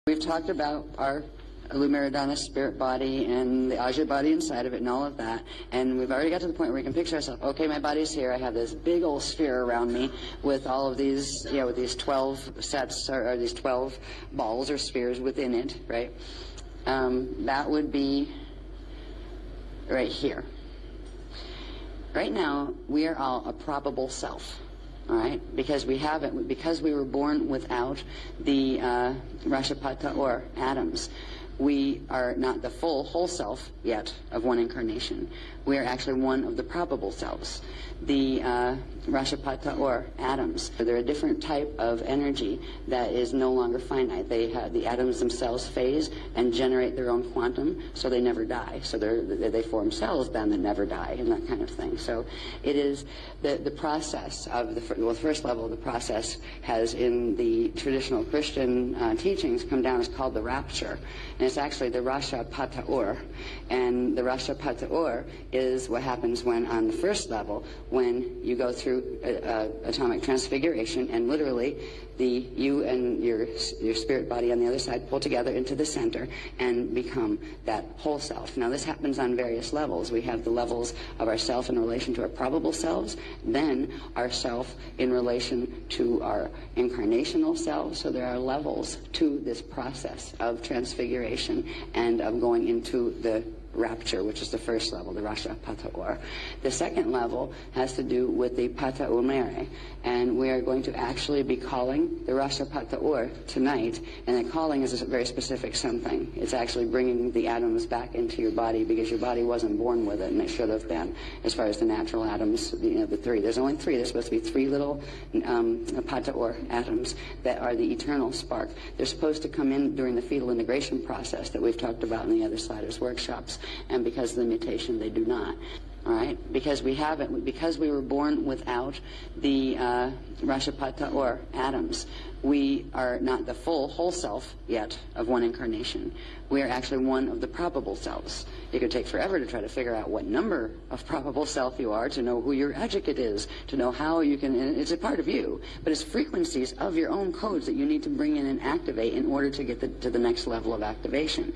We've talked about our Lumiridana spirit body and the Aja body inside of it and all of that, and we've already got to the point where we can picture ourselves, okay, my body's here, I have this big old sphere around me with all of these, with these 12 sets, or these 12 balls or spheres within it, right? That would be right here. Right now, we are all a probable self. All right, because we were born without the Rashapata or atoms. We are not the full whole self yet of one incarnation. We are actually one of the probable selves, the Rashapata or atoms. They're a different type of energy that is no longer finite. The atoms themselves phase and generate their own quantum, so they never die. So they form cells then that never die and that kind of thing. So it is the process of the first level of the process has in the traditional Christian teachings come down as called the rapture, and it's actually the Rashapata or, and the Rashapata or is what happens when on the first level when you go through atomic transfiguration, and literally you and your spirit body on the other side pull together into the center and become that whole self. Now this happens on various levels. We have the levels of ourself in relation to our probable selves, then ourself in relation to our incarnational selves. So there are levels to this process of transfiguration and of going into the rapture, which is the first level, the Rashapata or. The second level has to do with the Pata Umere, and we are going to actually be calling the Rashapata or tonight, and the calling is a very specific something. It's actually bringing the atoms back into your body because your body wasn't born with it, and it should have been, as far as the natural atoms, the three. There's only three. There's supposed to be three little Pata or atoms that are the eternal spark. They're supposed to come in during the fetal integration process that we've talked about in the other sliders workshops. And because of the mutation, they do not. All right? Because we were born without the Rashapata or atoms, we are not the full whole self yet of one incarnation. We are actually one of the probable selves. It could take forever to try to figure out what number of probable self you are, to know who your adjecate is, to know how you can, and it's a part of you, but it's frequencies of your own codes that you need to bring in and activate in order to get to the next level of activation.